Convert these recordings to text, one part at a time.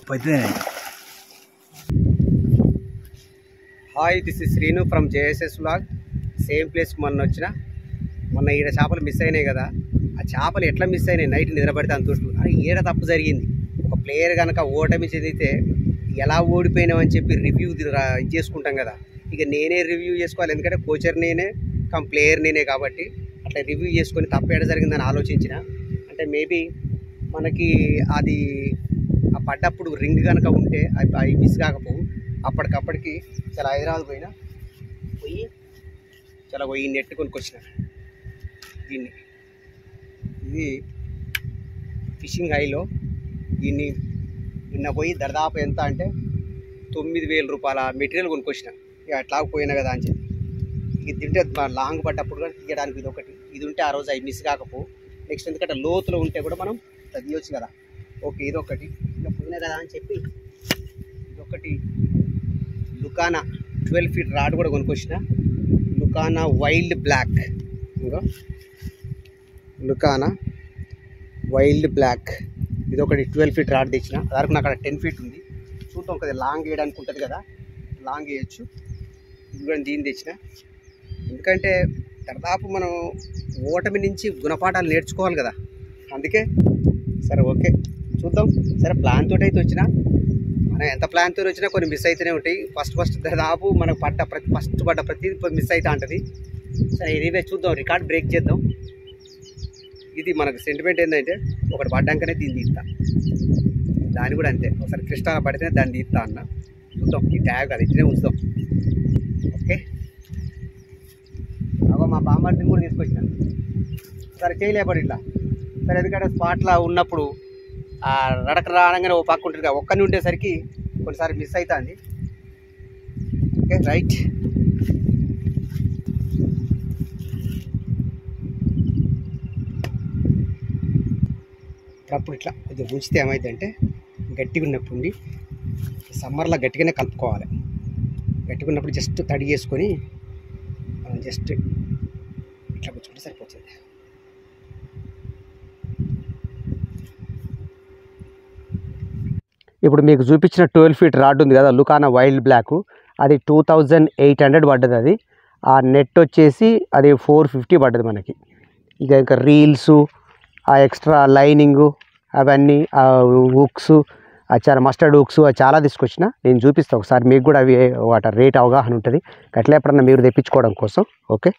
Hi, this is Srinu from JSS vlog. Same place మొన్న ఈడ చేపలు మిస్ అయినాయి కదా. ఆ చేపలు ఎట్లా మిస్ అయినాయి? నైట్ నిద్రపడితే అంత అది ఈడ తప్పు జరిగింది. ఒక ప్లేయర్ కనుక ఓటమి చెందితే ఎలా ఓడిపోయినామని చెప్పి రివ్యూ చేసుకుంటాం కదా. ఇక నేనే రివ్యూ చేసుకోవాలి, ఎందుకంటే కోచర్ నేనే ప్లేయర్ నేనే కాబట్టి అట్లా రివ్యూ చేసుకొని తప్పేడ జరిగిందని ఆలోచించిన. అంటే మేబీ మనకి అది ఆ పడ్డప్పుడు రింగ్ కనుక ఉంటే అవి మిస్ కాకపోవు. అప్పటికప్పటికి చాలా హైదరాబాద్ పోయి నెట్ కొనుక్కొచ్చిన. దీన్ని ఇది ఫిషింగ్ హైలో దీన్ని నిన్న పోయి దర్దాపు ఎంత అంటే 9,000 రూపాయల మెటీరియల్ కొనుక్కొచ్చిన. ఇక అట్లా పోయినా కదా అని చెప్పి ఇది తింటే లాంగ్ పడ్డప్పుడు కూడా తీయడానికి ఇది ఉంటే ఆ రోజు అవి మిస్ కాకపోవు. నెక్స్ట్ ఎందుకంటే లోతులో ఉంటే కూడా మనం తీయొచ్చు కదా. ఓకే, ఇదొకటి ఇక పోయినా కదా అని చెప్పి ఇదొకటి లుకానా 12 ఫీట్ రాడ్ కూడా కొనుక్కొచ్చిన. లుకానా వైల్డ్ బ్లాక్. ఇంకా లుకానా వైల్డ్ బ్లాక్ ఇదొకటి 12 ఫీట్ రాడ్ తెచ్చిన. అదరకు నాకు అక్కడ 10 ఫీట్ ఉంది. చూద్దాం కదా, లాంగ్ వేయడానికి ఉంటుంది కదా, లాంగ్ వేయచ్చు. ఇది కూడా దీన్ని తెచ్చిన. ఎందుకంటే దాదాపు మనం ఓటమి నుంచి గుణపాఠాలు నేర్చుకోవాలి కదా, అందుకే. సరే ఓకే, చూద్దాం. సరే ప్లాన్ తోటి అయితే వచ్చినా, మనం ఎంత ప్లాన్ తోటి వచ్చినా కొన్ని మిస్ అయితేనే ఉంటాయి. ఫస్ట్ దాదాపు మనకు పడ్డ ప్రతి మిస్ అవుతా ఉంటుంది. సరే ఎనీవే చూద్దాం, రికార్డ్ బ్రేక్ చేద్దాం. ఇది మనకు సెంటిమెంట్ ఏంటంటే ఒకటి పడ్డాకనే దీన్ని తీస్తా. దాన్ని కూడా అంతే, ఒకసారి కృష్ణాల పడితేనే దాన్ని తీస్తా అన్న. చూద్దాం, ఈ ట్యాగ్ అది ఇట్లనే ఉంచుదాం. ఓకే, అగో మా బామ్మర్దిని కూడా తీసుకొచ్చాను. సరే చేయలేపడు ఇట్లా. సరే ఎందుకంటే స్పాట్లో ఉన్నప్పుడు ఆ రడక రాగానే ఓ పక్క ఉంటుంది కదా, ఒక్కరిని ఉండేసరికి కొన్నిసారి మిస్ అవుతుంది. Okay right. అప్పుడు ఇట్లా కొద్దిగా ఉంచితే ఏమైందంటే గట్టిగా ఉన్నప్పుడు ఉండి సమ్మర్లో గట్టిగానే కలుపుకోవాలి. గట్టిగా ఉన్నప్పుడు జస్ట్ తడి చేసుకొని మనం జస్ట్ ఇట్లా కూర్చుంటే సరిపోతుంది. ఇప్పుడు మీకు చూపించిన 12 ఫీట్ రాడ్ ఉంది కదా, లుకానా వైల్డ్ బ్లాక్, అది 2800 పడ్డది. అది ఆ నెట్ వచ్చేసి అది 450 పడ్డది మనకి. ఇంకా రీల్స్, ఆ ఎక్స్ట్రా లైనింగు, అవన్నీ హుక్స్, చాలా మస్టర్డ్ హుక్స్ చాలా తీసుకొచ్చిన. నేను చూపిస్తాను ఒకసారి మీకు కూడా, అవి వాటి రేట్ అవగాహన ఉంటుంది. అట్లా ఎప్పుడన్నా మీరు తెప్పించుకోవడం కోసం. ఓకే,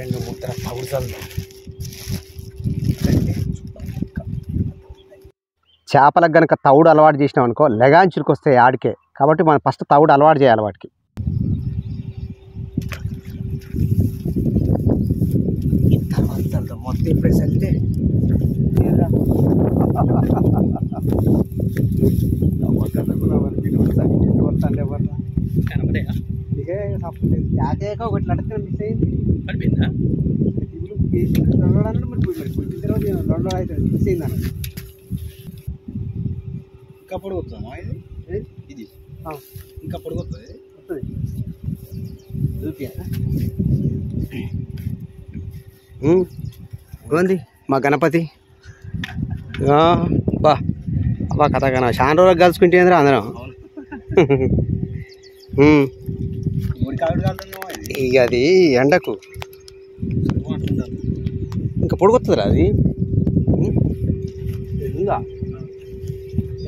2 ముద్ర చేపలకు కనుక తౌడు అలవాటు చేసినాం అనుకో, లెగాంచులకు వస్తాయి ఆడికే. కాబట్టి మనం ఫస్ట్ తౌడు అలవాటు చేయాలి వాటికి. మొత్తం ఇప్పుడు వెళ్తే ఒకటి నడితే మిస్ అయింది. పడిపోయిందా? రెండు అవుతుంది మిస్ అయింది అన్న. ఇంకా పొడుగుతుందా ఇది? ఇంకా పొడుగుతుంది వస్తుంది. గోంది మా గణపతి బా కథ కన్నా చాలా రోజులకు కలుసుకుంటే అందరం. ఇక అది ఎండకు ఇంకా పొడుగుతుందిరా అది. ఇంకా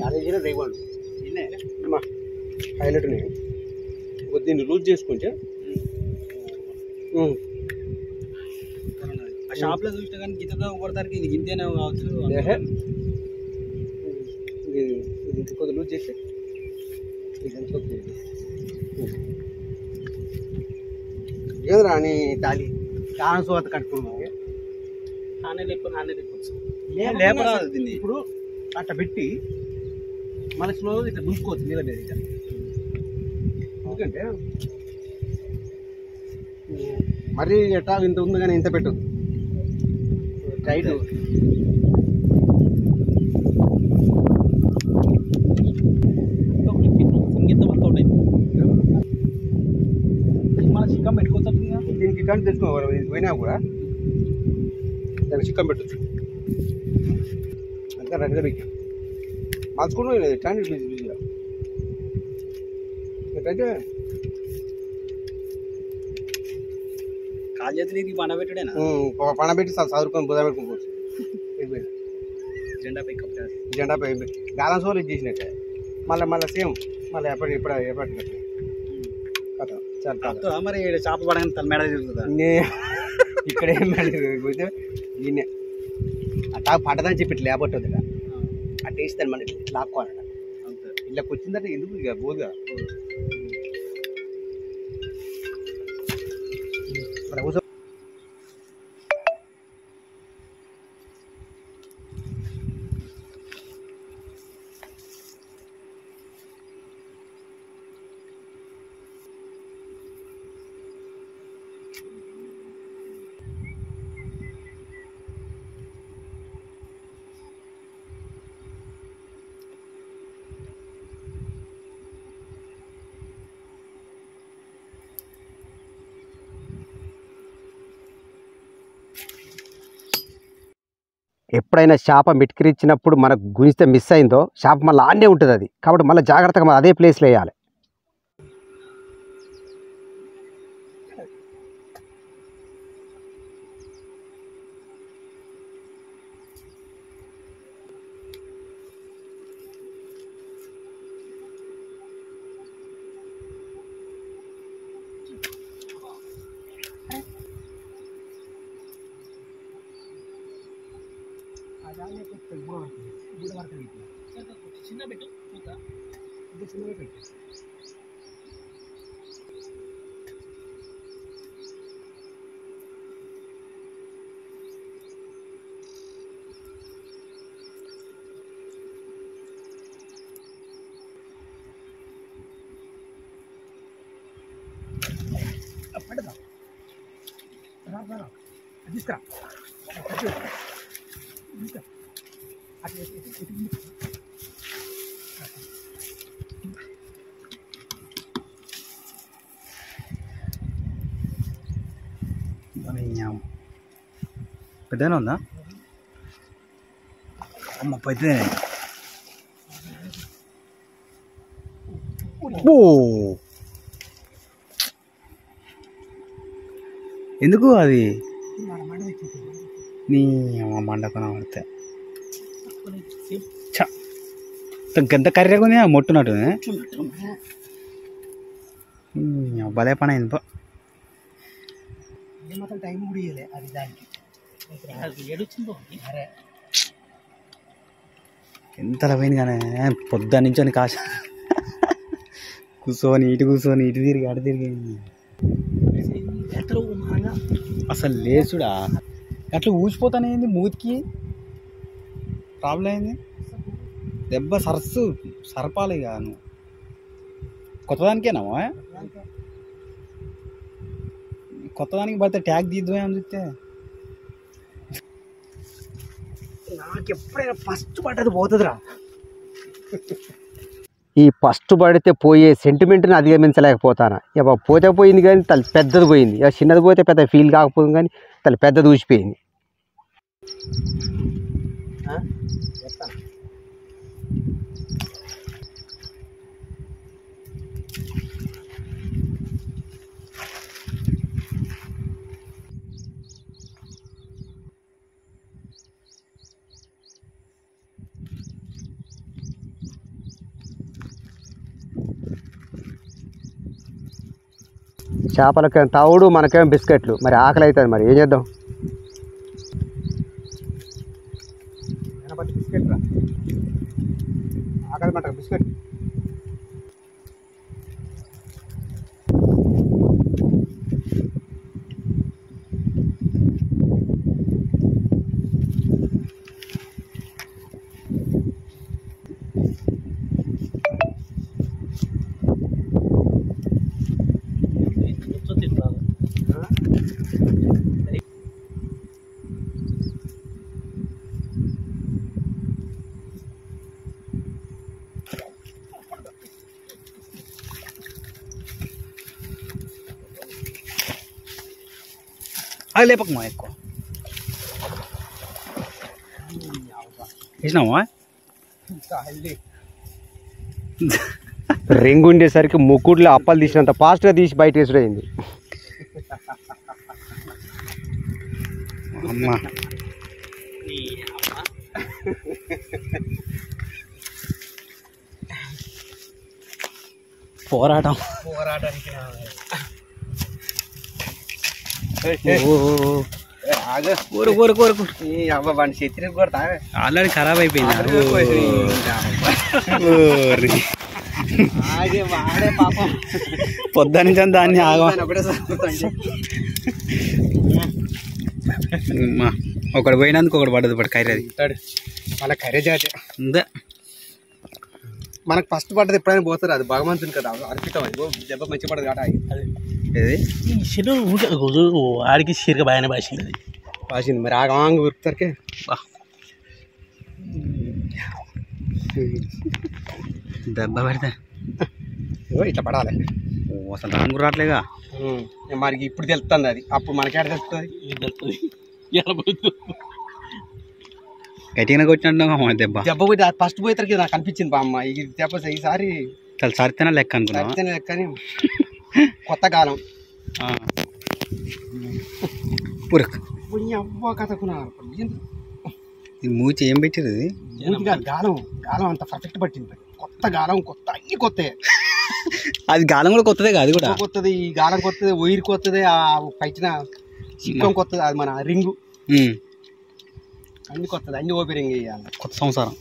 50 రేగోండు హైలైట్ ఉన్నాయి. దీన్ని లూజ్ చేసుకుంటే ఆ షాప్లో చూస్తే కానీ గిత్తతో కొడతానికి ఇది గింతేనే కావచ్చు. ఇది ఇంకా కొద్దిగా లూజ్ చేస్తే ఇది ఎంత ఏదో రాని తాళి చాలా సోత కట్టుకున్నాం. లేపరాదు దీన్ని. ఇప్పుడు అట్లా పెట్టి మనసులో ఇట్లా దుంచుకోవచ్చు నీళ్ళ మీద. ఇట్లా ఎందుకంటే మరీ ఎట్లా ఇంత ఉంది కానీ ఇంత పెట్టదు టైట్. మన చిక్కం పెట్టుకోవచ్చు. దీనికి ఇట్లాంటి తెచ్చుకోవాలి. ఇది పోయినా కూడా దానికి చిక్కం పెట్టచ్చు. అంతా రెడీగా పెట్టాం. పంచుకుంటూ ట్రాన్సిట్ బిజీగా ఎట్లయితే కాలు చేతులు పండబెట్టుడేనా పండబెట్టి చదువుకొని బుధ పెట్టుకోవచ్చు జెండాపై బ్యాలెన్స్ వాళ్ళు ఇది చేసినట్టే మళ్ళీ సేమ్ మళ్ళీ ఎప్పటికట్టు కథ చాలా మరి చేప పడగానే తల మేడ తిరుగుతుందా ఇక్కడ ఏం మేడ తిరిగిపోతే దీన్నే అట్టా పడ్డదని చెప్పి ఇట్లా లేకపోతే వద్దుగా ఆ టేస్ట్ అని మనకి ఇట్లా లాక్కోవాలట ఇళ్ళకి వచ్చిందంటే ఎందుకు ఇక పోదుగా ఎప్పుడైనా చేప మిటికిరిచ్చినప్పుడు మనకు గుంజితే మిస్ అయిందో చేప మళ్ళీ ఆడే ఉంటుంది అది కాబట్టి మళ్ళీ జాగ్రత్తగా మనం అదే ప్లేస్లో వేయాలి చిన్న పెట్టు తీసుకురా పెద్దనే ఉందా అమ్మ పెద్దనే ఎందుకు అది నీ మండపన పడితే గంత కర్రీగా ఉంది మొట్టునట్టు భలే పని అయింది టైం కూడా ఇవ్వలే అది దానికి ఎంతలా పోయింది కానీ పొద్దున్న నుంచి కాశ కూర్చొని ఇటు తిరిగి అటు తిరిగి అసలు లేచుడా అట్లా ఊసిపోతానేంది మూతికి ప్రాబ్లం అయింది దెబ్బ సరపాలి ఇక నువ్వు కొత్తదానికేనా కొత్తదానికి పడితే ట్యాగ్ తీద్దాం అని చూస్తే నాకు ఎప్పుడైనా ఫస్ట్ పడ్డది పోతుందిరా ఈ ఫస్ట్ పడితే పోయే సెంటిమెంట్ని అధిగమించలేకపోతాను ఇక పోతే పోయింది కానీ తల పెద్దది పోయింది ఇక చిన్నది పోతే పెద్ద ఫీల్ కాకపోయింది కానీ తల పెద్దది ఊసిపోయింది చేపలకేం తవుడు మనకేం బిస్కెట్లు మరి ఆకలి అవుతుంది మరి ఏం చేద్దాం బిస్కెట్ రా ఆకలి మాట బిస్కెట్ అది లేపకమా ఎక్కువ వేసినామా హెల్దీ రింగ్ ఉండేసరికి ముక్కుట్లో అప్పాలు తీసినంత ఫాస్ట్గా తీసి బయట వేసుడైంది. అమ్మా పోరాటం వాడిని చెత్తిని కొడతా ఆల్రెడీ ఖరాబ్ అయిపోయింది. వాడే పాపం పొద్దు నుంచి దాన్ని ఆగ ఒకటి పోయినందుకు ఒకటి పడ్డది పడి కర్రీ అది వాళ్ళ కర్రీ జాతి ఉందా. మనకు ఫస్ట్ పడ్డది ఎప్పుడైనా పోతారు, అది భగవంతుని కదా అర్పితం. అది దెబ్బ మంచి పడదు కాట ఆడికి సిరిగా బాగానే బాసింది వాసింది. మరి ఆగమాంగ ఉరుకుతారుకే దెబ్బ పెడతా ఇట్లా పడాలి. అసలు రంగు రావట్లేగా. మనకి ఇప్పుడు తెలుస్తుంది అది, అప్పుడు మనకేడ తెలుస్తుంది. గట్టిగా కొట్టినట్టు దెబ్బ దెబ్బ పోయి ఫస్ట్ పోయేసరికి నాకు అనిపించింది బామ్మ ఈ దెబ్బ ఈసారి సరితేనే లెక్క అనుకున్నా. లెక్క అని కొత్త కాలం పురక్ అవ్వ కథకున్నారు. మూచి ఏం పెట్టిరు గాలం గాలం అంత పర్ఫెక్ట్ పట్టింది. కొత్త గాలం కొత్త అన్ని కొత్త. అది గాలం కూడా కొత్తదే కాదు కూడా కొత్తది. ఈ గాలం కొత్తది, వైర్ కొత్తది, ఆ పైన చిక్కం కొత్తది, అది మన రింగు అన్ని కొత్తది. అన్ని ఓపెనింగ్ చేయాలి. కొత్త సంవత్సరం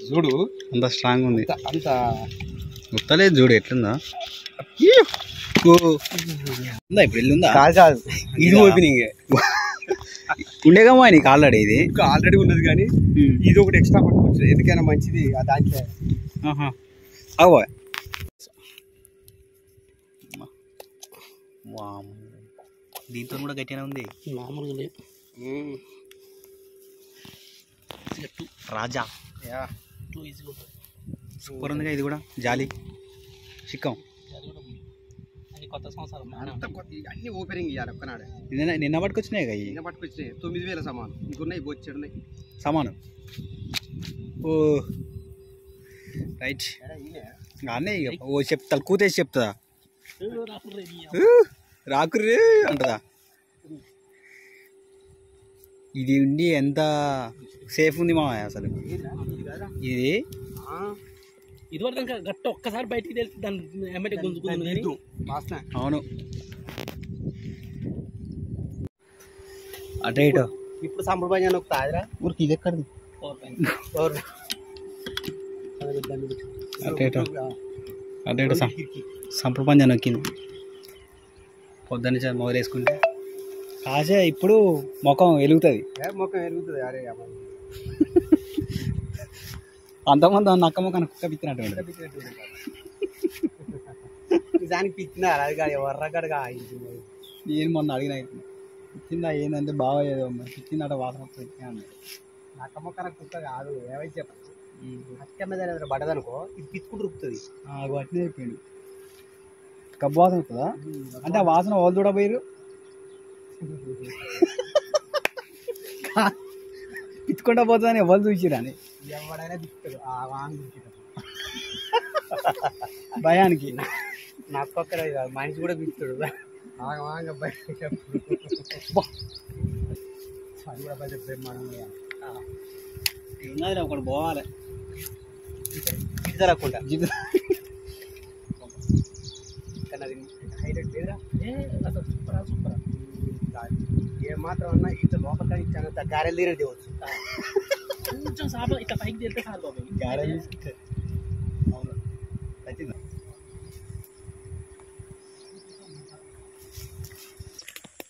చూడు అంత స్ట్రాంగ్ ఉంది. అంత గుర్తలేదు చూడు ఎట్లుందా. ఇప్పుడు వెళ్ళుందా కాదు ఇది ఓపెనింగ్ ఉండేగా నీకు ఆల్రెడీ. ఇది ఆల్రెడీ ఉన్నది కానీ ఇది ఒకటి ఎక్స్ట్రా పట్టుకోవచ్చు, ఎందుకైనా మంచిది. దాంట్లో అవో దీంతో కూడా గట్టిగా ఉంది. మామూలుగా రాజా సూపర్ ఉందిగా. ఇది కూడా జాలి చిక్కం కొత్త సంవత్సరం అన్ని ఓపెనింగ్ ఇవ్వాలి ఒక్కనాడే. నిన్న పట్టుకొచ్చినాయి కదా. నిన్న పట్టుకొచ్చినాయి 9,000 సమానం. ఇంకున్నాయి బొచ్చెడున్నాయి సమానం. ఓ రైట్ అన్నీ ఓ చెప్తా కూతేసి చెప్తుందా రాకుర్రే అంటదా. ఇది ఉండి ఎంత సేఫ్ ఉంది మా అసలు. ఇది ఇదివరకు గట్ట ఒక్కసారి బయటికి తెలిసి దాన్ని ఎమ్మటే గుంజుకుంది. అవును అటే ఇటు ఇప్పుడు సంప్రదాయం నొక్కుతాదిరా ఊరికి. ఇది ఎక్కడిది అటే ఇటు అటే ఇటు సంప్రపంచం నొక్కింది. పొద్దున్న మొదలేసుకుంటే కాసే ఇప్పుడు ముఖం వెలుగుతుంది. ముఖం వెలుగుతుంది. అరే అంతమంది నక్క ముఖాన్ని కుక్క పిచ్చినట్టు నిజానికి పిచ్చినారు. అది కాదు ఎర్రగడగా నేను మొన్న అడిగిన పిచ్చిందా ఏంటంటే బాగా ఏదో పిచ్చిందట వాసన వస్తుంది. నక్క ముఖాన కుక్క కాదు ఏమైతే చెప్పచ్చు. నక్క మీద పడదనుకో ఇది పిచ్చుకుంటూ రుపుతుంది. అట్నే అయిపోయింది. కబ్బు వాసన వస్తుందా అంటే ఆ వాసన వాళ్ళు చూడబోయారు. పిచ్చుకుంటా పోతుందని ఎవరు చూసిరని ఎవడైనా తిప్పుతాడు ఆ వాంగ్ భయానికి. నక్కొక్కడే కాదు మనిషి కూడా పిచ్చుతాడు. వాంగ ఉన్నది ఒకటి పోవాలి జరగకుండా. కానీ అది హైలైట్ లేదా సూపర్ సూపర్. ఏమాత్రం అన్నా ఇట్లా లోపల ఇచ్చాను గారెలు తీరే తేవచ్చు. కొంచెం సాప ఇట్లా పైకి తెలితే సార్ బాబు గారెలు. అవును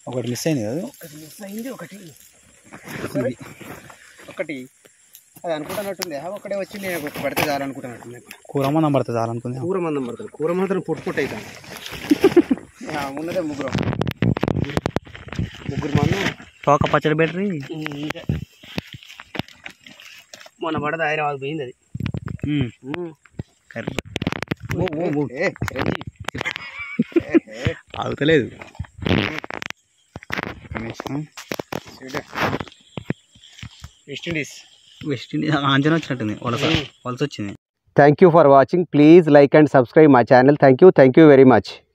ఒకటి మిస్ అయింది కదా. ఒకటి మిస్ అయింది. ఒకటి అది అనుకుంటున్నట్టుంది. ఒకటే వచ్చి నేను ఒక పడితే చాలనుకుంటున్నట్టుంది. కూర మందం పడుతుంది చాలనుకుంది. కూర మందం పడుతుంది. కూర మాత్రం పొట్టు అవుతాను. ఉన్నదే ముగ్గురు మందం తోక పచ్చడి బెటరీ. మొన్న పడదు హైదరాబాద్ పోయింది అది. కర్రీ ఆగుతలేదు. వెస్ట్ ఇండీస్ వెస్ట్ ఇండీస్ ఆంజన వచ్చినట్టుంది వలస వచ్చింది. Thank you for watching. Please like and subscribe my channel. Thank you very much.